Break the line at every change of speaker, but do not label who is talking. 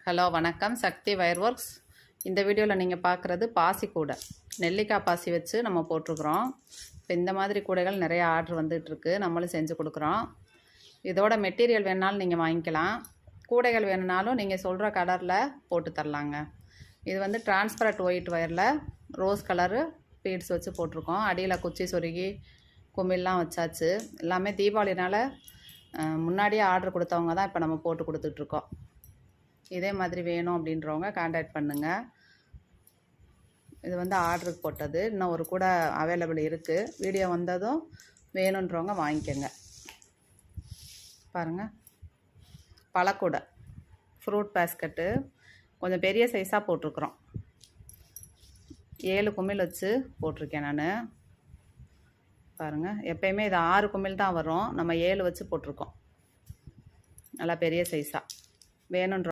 Hello வணக்கம், சக்தி wire works. இந்த வீடியோவில் நீங்கள் பார்க்குறது பாசி கூடை, நெல்லிக்காய் பாசி வச்சு நம்ம போட்டிருக்குறோம். இப்போ இந்த மாதிரி கூடைகள் நிறைய ஆர்டர் வந்துட்டுருக்கு, நம்மளும் செஞ்சு கொடுக்குறோம். இதோட மெட்டீரியல் வேணுனாலும் நீங்கள் வாங்கிக்கலாம், கூடைகள் வேணுனாலும் நீங்கள் சொல்கிற கலரில் போட்டு தரலாங்க. இது வந்து டிரான்ஸ்பரண்ட் ஒயிட் ஒயரில் ரோஸ் கலரு பீட்ஸ் வச்சு போட்டிருக்கோம். அடியில் குச்சி சொருகி குமிழ்லாம் வச்சாச்சு. எல்லாமே தீபாவளினால் முன்னாடியே ஆர்டர் கொடுத்தவங்க தான் இப்போ நம்ம போட்டு கொடுத்துட்ருக்கோம். இதே மாதிரி வேணும் அப்படின்றவங்க கான்டாக்ட் பண்ணுங்கள். இது வந்து ஆர்டருக்கு போட்டது, இன்னும் ஒரு கூட அவைலபிள் இருக்குது. வீடியோ வந்ததும் வேணுன்றவங்க வாங்கிக்கோங்க. பாருங்கள், பழக்கூடை ஃப்ரூட் பேஸ்கெட்டு கொஞ்சம் பெரிய சைஸாக போட்டிருக்குறோம். 7 குமிழ் வச்சு போட்டிருக்கேன் நான். பாருங்கள், எப்பயுமே இது 6 குமிழ் தான் வரும், நம்ம 7 வச்சு போட்டிருக்கோம். நல்லா பெரிய சைஸாக வேணுன்ற